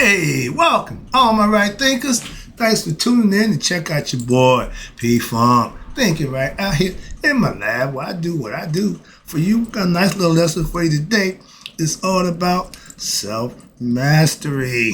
Hey, welcome, all my right thinkers. Thanks for tuning in to check out your boy, P-Funk. Thinking right out here in my lab where I do what I do. For you, got a nice little lesson for you today. It's all about self-mastery.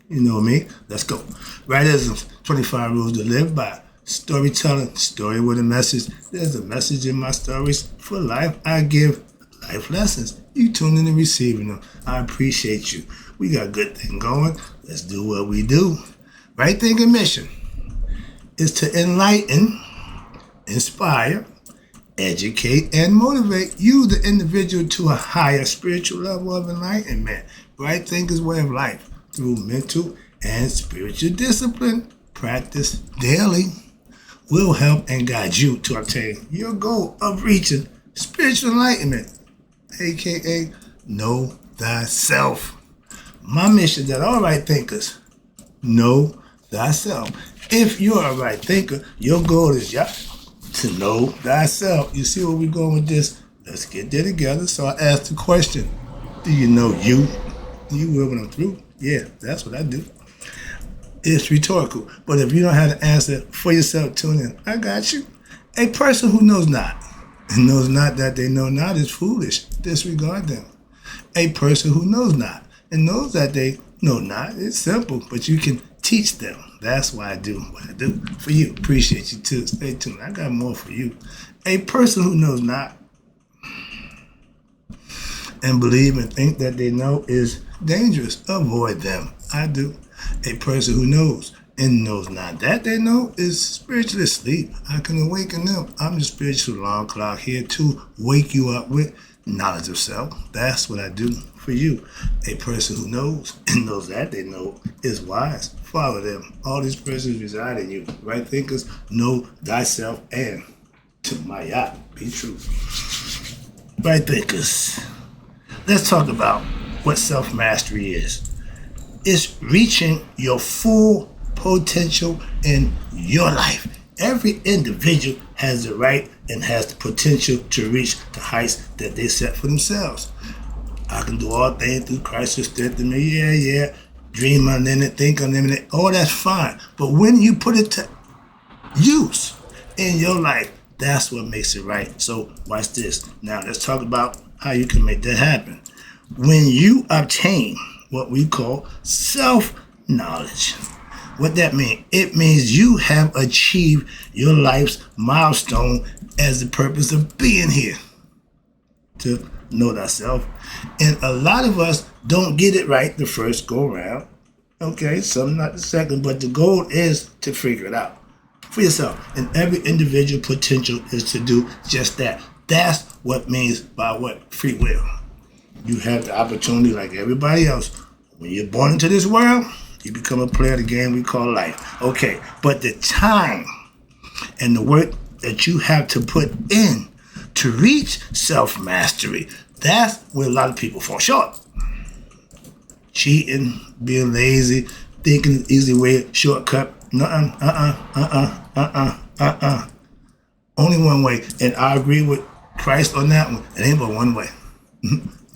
You know me. Let's go. Wrightisms, 25 rules to live by. Storytelling, story with a message. There's a message in my stories. For life, I give life lessons. You tune in and receiving them. I appreciate you. We got a good thing going. Let's do what we do. Right thinking mission is to enlighten, inspire, educate, and motivate you, the individual, to a higher spiritual level of enlightenment. Right thinker's way of life through mental and spiritual discipline, practice daily, will help and guide you to obtain your goal of reaching spiritual enlightenment, aka know thyself. My mission is that all right thinkers know thyself. If you're a right thinker, your goal is to know thyself. You see where we're going with this? Let's get there together. So I asked the question, do you know you? Do you will when I'm through? Yeah, that's what I do. It's rhetorical. But if you don't have the answer for yourself, tune in. I got you. A person who knows not and knows not that they know not is foolish. Disregard them. A person who knows not and knows that they know not, it's simple, but you can teach them. That's why I do what I do for you. Appreciate you too. Stay tuned. I got more for you. A person who knows not and believe and think that they know is dangerous. Avoid them. I do. A person who knows and knows not that they know is spiritually asleep. I can awaken them. I'm the spiritual alarm clock here to wake you up with knowledge of self. That's what I do for you. A person who knows and knows that they know is wise. Follow them. All these persons reside in you. Right thinkers, know thyself, and to my yacht, be true. Right thinkers, let's talk about what self-mastery is. It's reaching your full potential in your life. Every individual has the right and has the potential to reach the heights that they set for themselves. I can do all things through Christ who strengthens me. Yeah. Dream unlimited, think unlimited. Oh, that's fine. But when you put it to use in your life, that's what makes it right. So watch this. Now let's talk about how you can make that happen. When you obtain what we call self-knowledge. What that means? It means you have achieved your life's milestone as the purpose of being here. To know thyself. And a lot of us don't get it right the first go around. Okay, some not the second, but the goal is to figure it out for yourself. And every individual potential is to do just that. That's what means by what? Free will. You have the opportunity like everybody else. When you're born into this world, you become a player of the game we call life. Okay, but the time and the work that you have to put in to reach self-mastery, that's where a lot of people fall short. Cheating, being lazy, thinking the easy way, shortcut. Only one way. And I agree with Christ on that one. It ain't but one way.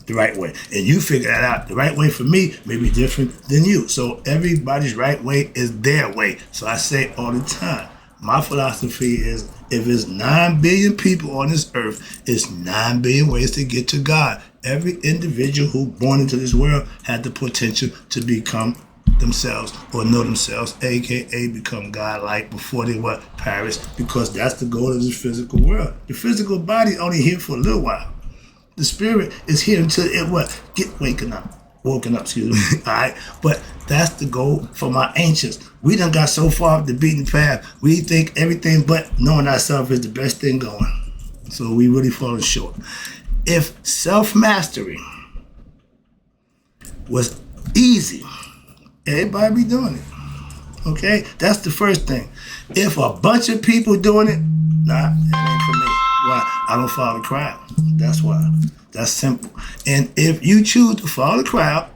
The right way. And you figure that out. The right way for me may be different than you. So everybody's right way is their way. So I say all the time, my philosophy is if it's 9 billion people on this earth, it's 9 billion ways to get to God. Every individual who born into this world had the potential to become themselves or know themselves, aka become God-like before they perish, because that's the goal of this physical world. The physical body only here for a little while. The spirit is here until it woken up, excuse me. All right, but that's the goal for my ancients. We done got so far off the beaten path. We think everything but knowing ourselves is the best thing going. So we really falling short. If self-mastery was easy, everybody be doing it. Okay, that's the first thing. If a bunch of people doing it, nah, it ain't for me. Why? I don't follow the crowd. That's why. That's simple. And if you choose to follow the crowd,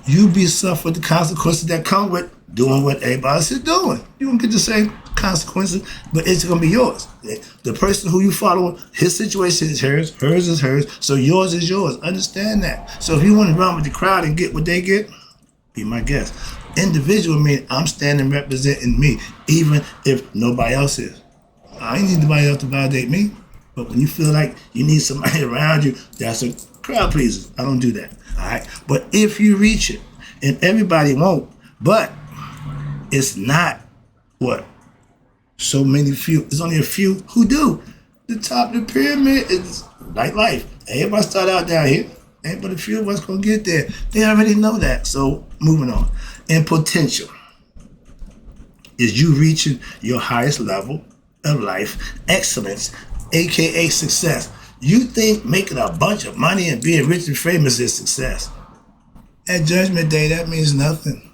you be suffer the consequences that come with doing what everybody else is doing. You won't get the same consequences, but it's going to be yours. The person who you follow, his situation is hers is hers, so yours is yours. Understand that. So if you want to run with the crowd and get what they get, Be my guest. Individual means I'm standing representing me, even if nobody else is. I ain't need nobody else to validate me. But when you feel like you need somebody around you, that's a crowd pleaser. I don't do that. All right. But if you reach it, and everybody won't, but it's not what so many few. It's only a few who do. The top of the pyramid is like life. Everybody start out down here. Ain't but a few of us gonna get there. They already know that. So moving on. And potential is you reaching your highest level of life excellence, aka success. You think making a bunch of money and being rich and famous is success. At Judgment Day, that means nothing.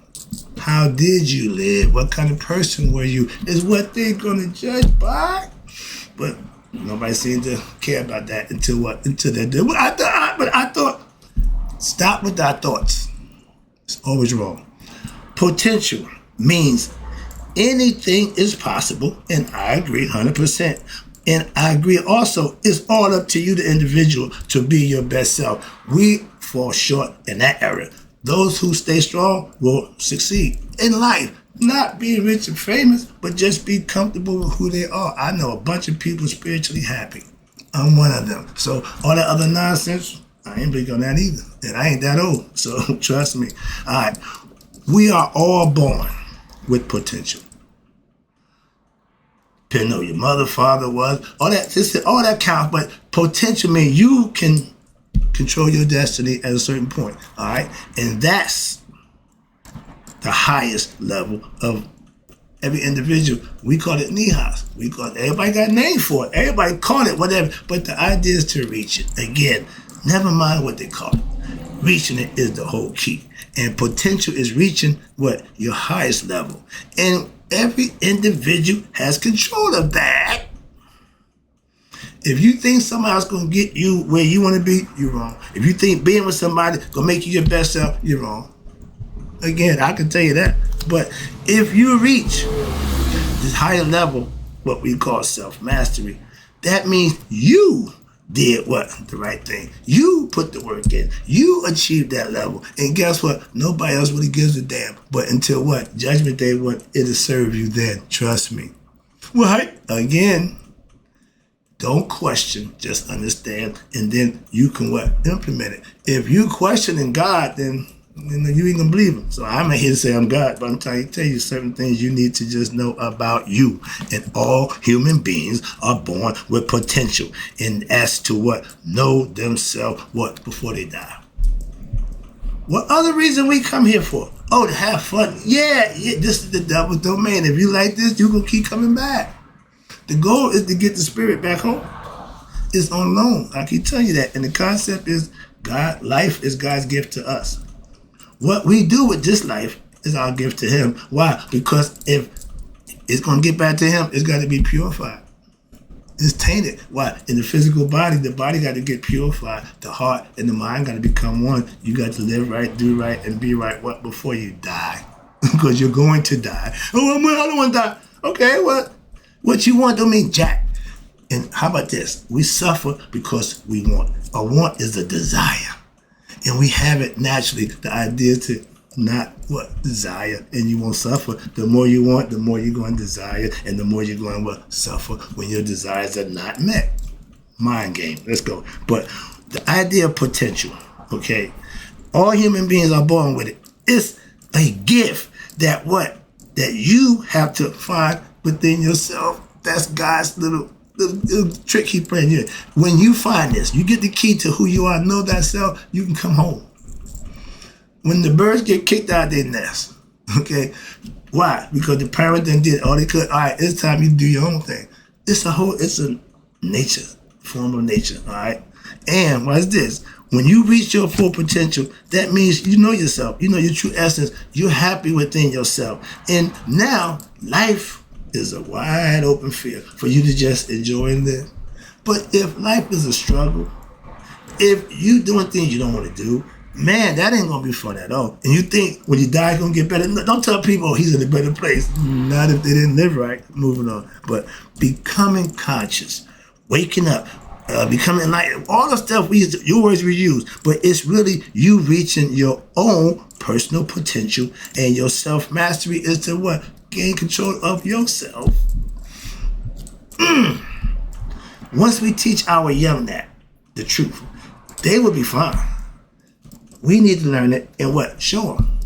How did you live? What kind of person were you? Is what they're gonna judge by. But nobody seemed to care about that until what? Until they did. But I thought, stop with our thoughts. It's always wrong. Potential means anything is possible, and I agree 100%. And I agree also, it's all up to you, the individual, to be your best self. We fall short in that area. Those who stay strong will succeed in life. Not being rich and famous, but just be comfortable with who they are. I know a bunch of people spiritually happy. I'm one of them. So all that other nonsense, I ain't big on that either. And I ain't that old, so trust me. All right, we are all born with potential. Depending on your mother, father was, all that counts, but potential means you can control your destiny at a certain point, all right? And that's the highest level of every individual. We call it nihas. Everybody got a name for it. Everybody call it whatever, but the idea is to reach it. Again, never mind what they call it. Reaching it is the whole key. And potential is reaching what? Your highest level. And every individual has control of that. If you think somebody else gonna get you where you want to be, you're wrong. If you think being with somebody gonna make you your best self, you're wrong. Again, I can tell you that. But if you reach this higher level, what we call self-mastery, that means you did what? The right thing. You put the work in. You achieved that level. And guess what? Nobody else really gives a damn. But until what? Judgment Day, what? It'll serve you then. Trust me. Right? Again, don't question. Just understand. And then you can what? Implement it. If you questioning God, then you ain't gonna believe him. So I'm not here to say I'm God, but I'm trying to tell you certain things you need to just know about you. And all human beings are born with potential. And as to what? Know themselves what? Before they die. What other reason we come here for? Oh, to have fun. Yeah, this is the double domain. If you like this, you're gonna keep coming back. The goal is to get the spirit back home. It's on loan. I keep telling you that. And the concept is God, life is God's gift to us. What we do with this life is our gift to him. Why? Because if it's going to get back to him, it's got to be purified. It's tainted. Why? In the physical body, the body got to get purified. The heart and the mind got to become one. You got to live right, do right, and be right what? Before you die. Because you're going to die. Oh, I don't want to die. Okay, what you want don't mean jack. And how about this? We suffer because we want. A want is a desire. And we have it naturally. The idea to not desire, and you won't suffer. The more you want, the more you're going to desire, and the more you're going to suffer when your desires are not met. Mind game. Let's go. But the idea of potential, okay? All human beings are born with it. It's a gift that you have to find within yourself. That's God's little trick he playing you. When you find this, you get the key to who you are, know thyself, you can come home. When the birds get kicked out of their nest, okay, why? Because the parent then did all they could. All right, it's time you do your own thing. It's a nature, form of nature, all right? And what's this? When you reach your full potential, that means you know yourself, you know your true essence, you're happy within yourself. And now, life is a wide open field for you to just enjoy and live. But if life is a struggle, if you doing things you don't want to do, man, that ain't gonna be fun at all. And you think when you die, it's gonna get better. No, don't tell people, he's in a better place. Not if they didn't live right. Moving on. But becoming conscious, waking up, becoming enlightened, all the stuff your words we use, but it's really you reaching your own personal potential, and your self-mastery is to what? Gain control of yourself. Once we teach our young that, the truth, they will be fine. We need to learn it and what? Show them.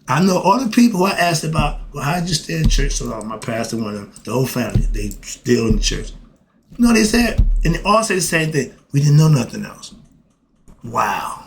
I know all the people who I asked about, well, how'd you stay in church so long? My pastor, one of them, the whole family, they still in the church. No, they said, and they all say the same thing. We didn't know nothing else. Wow.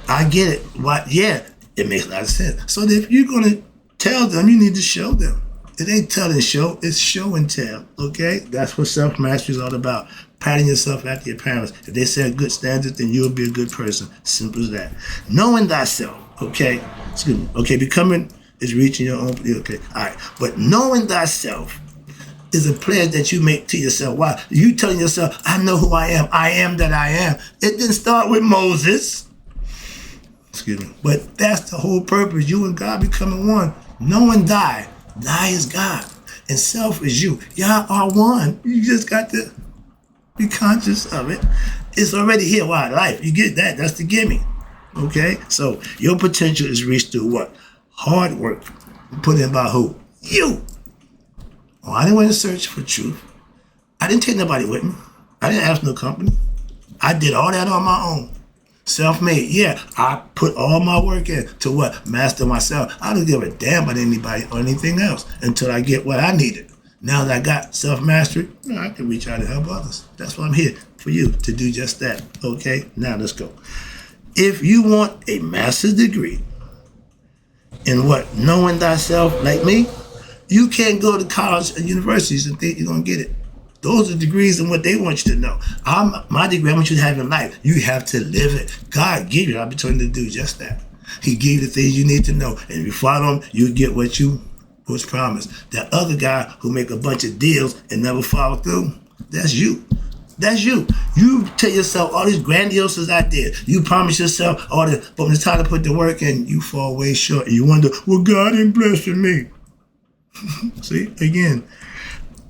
I get it. What? Yeah, it makes a lot of sense. So if you're going to tell them, you need to show them. It ain't tell and show, it's show and tell, okay? That's what self-mastery is all about. Patting yourself after your parents. If they set good standards, then you'll be a good person. Simple as that. Knowing thyself, okay? Excuse me. Okay, becoming is reaching your own, okay, all right. But knowing thyself is a pledge that you make to yourself. Why? You telling yourself, I know who I am that I am. It didn't start with Moses. Excuse me. But that's the whole purpose. You and God becoming one. Knowing thy is God. And self is you. Y'all are one. You just got to be conscious of it. It's already here. Why? Life. You get that. That's the gimme. Okay? So your potential is reached through what? Hard work. Put in by who? You. Oh, I didn't want to search for truth. I didn't take nobody with me. I didn't ask no company. I did all that on my own. Self-made. Yeah, I put all my work in to what? Master myself. I don't give a damn about anybody or anything else until I get what I needed. Now that I got self-mastery, I can reach out and help others. That's why I'm here, for you to do just that. Okay, now let's go. If you want a master's degree in what? Knowing thyself, like me, you can't go to college and universities and think you're going to get it. Those are degrees and what they want you to know. My degree, I want you to have in life. You have to live it. God gave you the opportunity to do just that. He gave you the things you need to know. And if you follow him, you get what you was promised. That other guy who make a bunch of deals and never follow through, that's you. That's you. You tell yourself all these grandiose ideas. You promise yourself all this, but when it's time to put the work in, you fall way short. And you wonder, well, God ain't blessing me. See, again,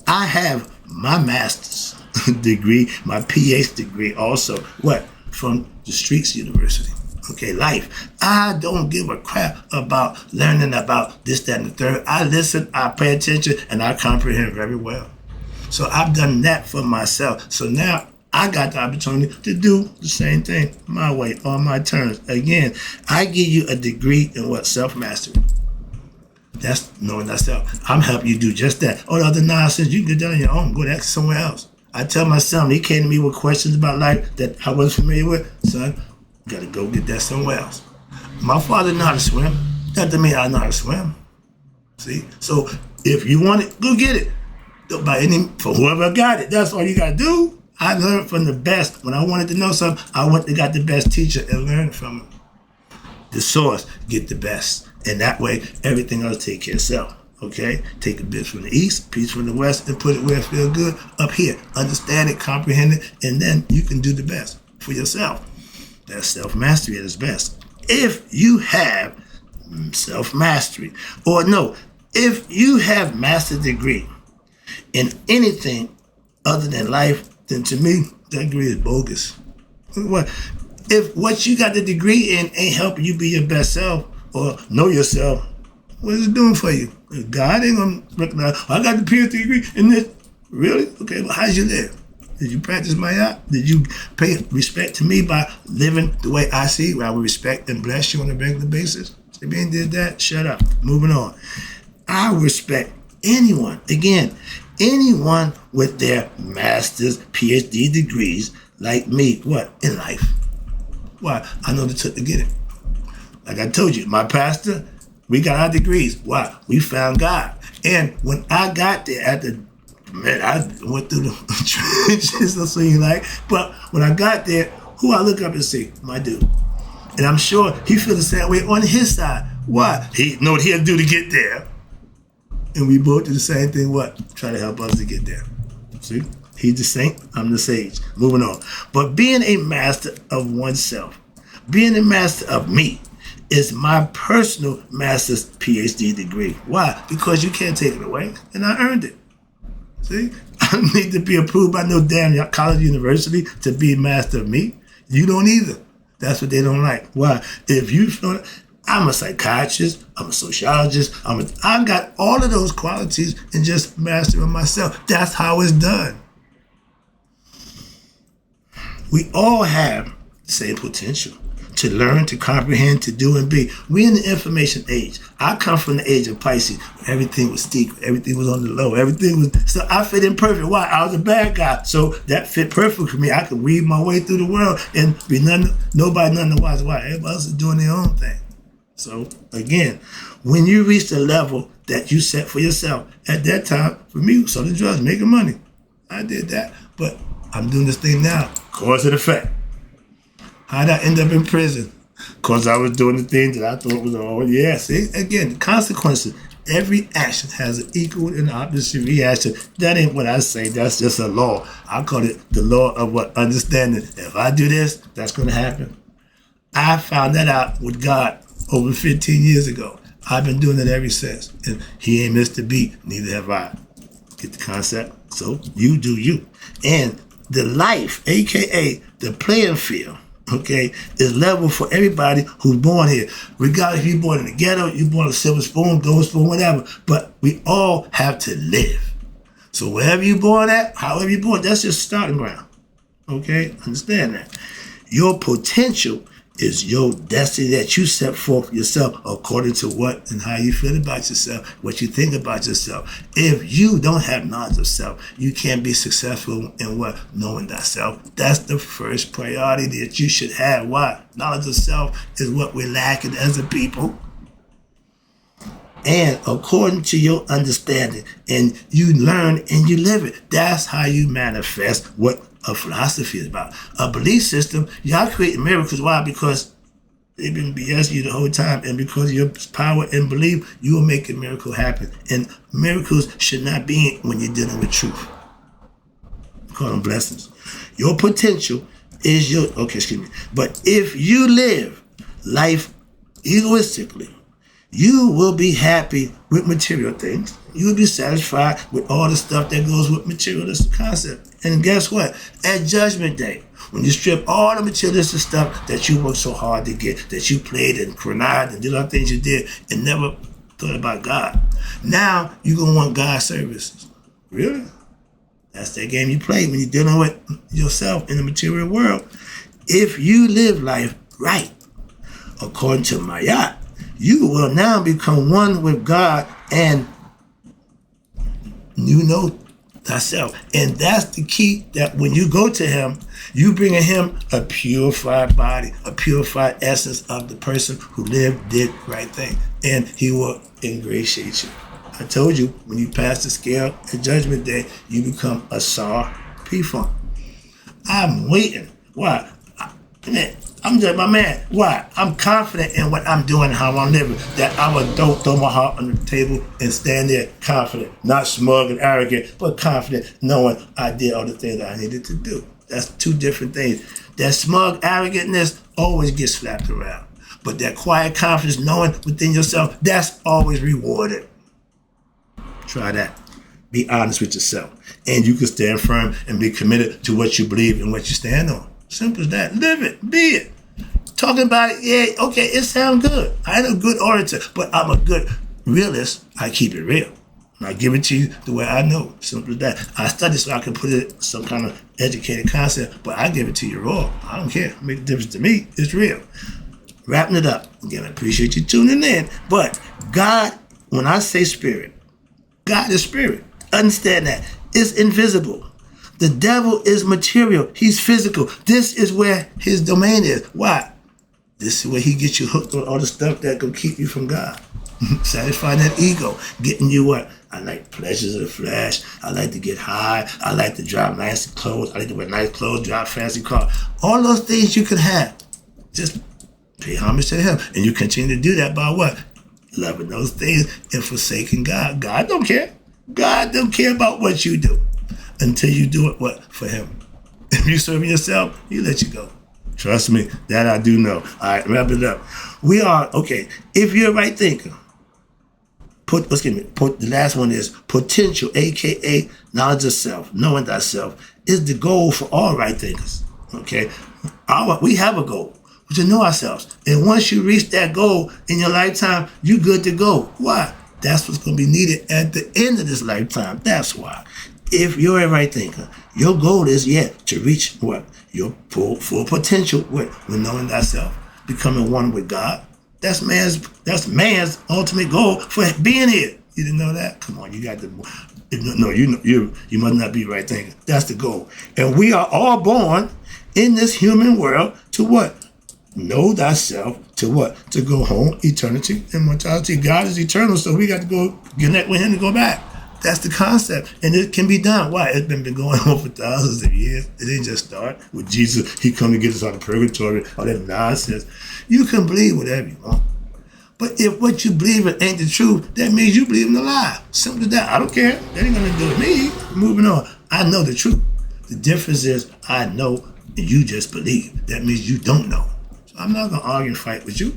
I have my master's degree, my PhD degree also. What? From the Streets University. Okay, life. I don't give a crap about learning about this, that, and the third. I listen, I pay attention, and I comprehend very well. So I've done that for myself. So now I got the opportunity to do the same thing my way, on my terms. Again, I give you a degree in what? Self-mastery. That's knowing thyself. I'm helping you do just that. All the other nonsense, you can get done on your own. Go ask somewhere else. I tell my son, he came to me with questions about life that I wasn't familiar with. Son, you got to go get that somewhere else. My father knew how to swim. That doesn't mean I know how to swim. See? So if you want it, go get it. For whoever got it, that's all you got to do. I learned from the best. When I wanted to know something, I went and got the best teacher and learned from him. The source, get the best. And that way, everything else take care of itself. Okay? Take a bit from the east, piece from the west, and put it where it feels good up here. Understand it, comprehend it, and then you can do the best for yourself. That's self-mastery at its best. If you have self-mastery, or no, if you have master's degree in anything other than life, then to me, that degree is bogus. What? If what you got the degree in ain't helping you be your best self or know yourself, what is it doing for you? God ain't gonna recognize, I got the PhD degree in this. Really? Okay, well, how'd you live? Did you practice my art? Did you pay respect to me by living the way I see, where I would respect and bless you on a regular basis? If you ain't did that, shut up. Moving on. I respect anyone, again, anyone with their master's, PhD degrees, like me, what? In life. Why? I know the took to get it. Like I told you, my pastor, we got our degrees. Why? We found God. And when I got there I went through the trenches, so you like, but when I got there, who I look up and see? My dude. And I'm sure he feels the same way on his side. Why? He know what he had to do to get there. And we both do the same thing, what? Try to help us to get there. See? He's the saint, I'm the sage. Moving on. But being a master of oneself, being a master of me, is my personal master's PhD degree. Why? Because you can't take it away, and I earned it. See? I don't need to be approved by no damn college university to be a master of me. You don't either. That's what they don't like. Why? If you feel, I'm a psychiatrist, I'm a sociologist, I've got all of those qualities and just mastering myself. That's how it's done. We all have the same potential to learn, to comprehend, to do and be. We're in the information age. I come from the age of Pisces, where everything was secret, everything was on the low, so I fit in perfect. Why? I was a bad guy, so that fit perfect for me. I could weave my way through the world and be nobody none the wiser. Why? Everybody else is doing their own thing. So again, when you reach the level that you set for yourself, at that time, for me, selling drugs, making money, I did that, but I'm doing this thing now, cause and effect. How'd I end up in prison? Because I was doing the things that I thought was all, yeah, see? Again, the consequences. Every action has an equal and opposite reaction. That ain't what I say. That's just a law. I call it the law of what? Understanding. If I do this, that's going to happen. I found that out with God over 15 years ago. I've been doing it ever since. And he ain't missed a beat. Neither have I. Get the concept? So you do you. And the life, a.k.a. the playing field, okay, is level for everybody who's born here. Regardless if you're born in the ghetto, you're born a silver spoon, gold spoon, whatever. But we all have to live. So wherever you're born at, however you're born, that's your starting ground. Okay? Understand that. Your potential is your destiny that you set forth yourself according to what and how you feel about yourself, what you think about yourself. If you don't have knowledge of self, you can't be successful in what? Knowing thyself. That's the first priority that you should have. Why? Knowledge of self is what we're lacking as a people. And according to your understanding, and you learn and you live it, that's how you manifest what a philosophy is about. A belief system, y'all creating miracles. Why? Because they've been BS you the whole time, and because of your power and belief, you will make a miracle happen. And miracles should not be when you're dealing with truth. We call them blessings. Your potential is but if you live life egoistically, you will be happy with material things. You will be satisfied with all the stuff that goes with materialistic concept. And guess what? At Judgment Day, when you strip all the materialistic stuff that you worked so hard to get, that you played and connived and did all the things you did and never thought about God, now you're going to want God's services. Really? That's that game you play when you're dealing with yourself in the material world. If you live life right, according to Mayat, you will now become one with God and you know thyself. And that's the key, that when you go to him, you bring him a purified body, a purified essence of the person who lived, did right thing. And he will ingratiate you. I told you, when you pass the scale at Judgment Day, you become a Sar P-Funk. I'm waiting. Why? I'm just my man. Why? I'm confident in what I'm doing and how I'm living. That I would don't throw my heart on the table and stand there confident, not smug and arrogant, but confident, knowing I did all the things that I needed to do. That's two different things. That smug arrogantness always gets slapped around. But that quiet confidence, knowing within yourself, that's always rewarded. Try that. Be honest with yourself. And you can stand firm and be committed to what you believe and what you stand on. Simple as that. Live it. Be it. Talking about it, yeah, okay, it sounds good. I ain't a good orator, but I'm a good realist. I keep it real. And I give it to you the way I know. Simple as that. I study so I can put it some kind of educated concept, but I give it to you raw. I don't care. It makes a difference to me. It's real. Wrapping it up. Again, I appreciate you tuning in. But God, when I say spirit, God is spirit. Understand that. It's invisible. The devil is material. He's physical. This is where his domain is. Why? This is where he gets you hooked on all the stuff that can keep you from God. Satisfying that ego. Getting you what? I like pleasures of the flesh. I like to get high. I like to drive nice clothes. I like to wear nice clothes, drive fancy cars. All those things you can have. Just pay homage to him. And you continue to do that by what? Loving those things and forsaking God. God don't care. God don't care about what you do until you do it what? For him. If you serve yourself, he let you go. Trust me, that I do know. All right, wrap it up. We are, okay, if you're a right thinker, The last one is potential, aka knowledge of self. Knowing thyself is the goal for all right thinkers. Okay, we have a goal to know ourselves, and once you reach that goal in your lifetime, you good to go. Why? That's what's going to be needed at the end of this lifetime. That's why. If you're a right thinker, your goal is to reach what? Your full potential with knowing thyself, becoming one with God. That's man's ultimate goal for being here. You didn't know that? Come on, you got to. No, you must not be right thinking. That's the goal. And we are all born in this human world to what? Know thyself. To what? To go home, eternity, immortality. God is eternal, so we got to go connect with him to go back. That's the concept. And it can be done. Why? It's been going on for thousands of years. It didn't just start with Jesus. He come to get us out of purgatory, all that nonsense. You can believe whatever you want. But if what you believe in ain't the truth, that means you believe in a lie. Simple as that. I don't care. That ain't going to do with me. Moving on. I know the truth. The difference is I know and you just believe. That means you don't know. So I'm not going to argue and fight with you.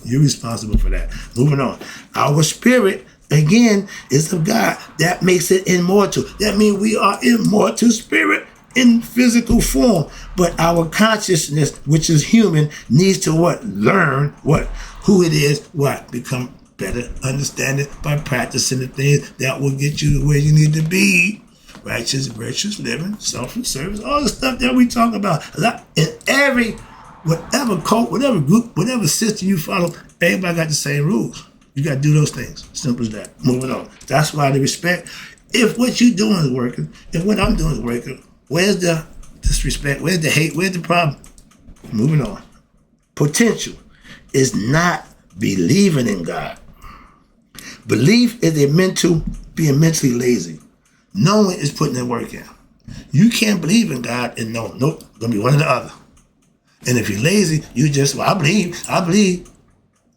You're responsible for that. Moving on. Our spirit, again, is of God. That makes it immortal. That means we are immortal spirit in physical form. But our consciousness, which is human, needs to what? Learn what? Who it is, what? Become better understanding by practicing the things that will get you to where you need to be. Righteous, virtuous living, selfless service, all the stuff that we talk about. In every, whatever cult, whatever group, whatever system you follow, everybody got the same rules. You got to do those things. Simple as that. Moving on. That's why the respect. If what you're doing is working, if what I'm doing is working, where's the disrespect? Where's the hate? Where's the problem? Moving on. Potential is not believing in God. Belief is being mentally lazy. Knowing is putting in work in. You can't believe in God and know, nope, gonna be one or the other. And if you're lazy, you just, I believe.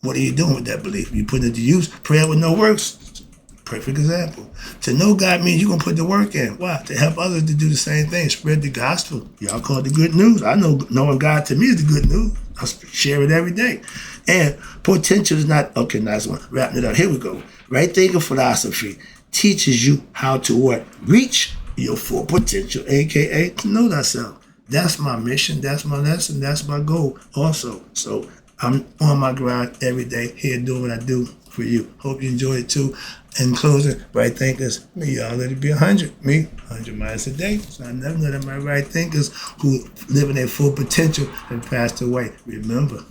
What are you doing with that belief? You put it to use. Prayer with no works. Perfect example. To know God means you're going to put the work in. Why? To help others to do the same thing. Spread the gospel. Y'all call it the good news. I know knowing God to me is the good news. I share it every day. And potential is not, okay, nice one. Wrapping it up. Here we go. Right thinking philosophy teaches you how to what? Reach your full potential, a.k.a. to know thyself. That's my mission. That's my lesson. That's my goal also. So I'm on my grind every day here doing what I do for you. Hope you enjoy it too. In closing, right thinkers, me, y'all let it be 100. Me, 100 miles a day. So I never know that my right thinkers who live in their full potential have passed away. Remember,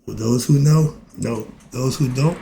for those who know. Those who don't.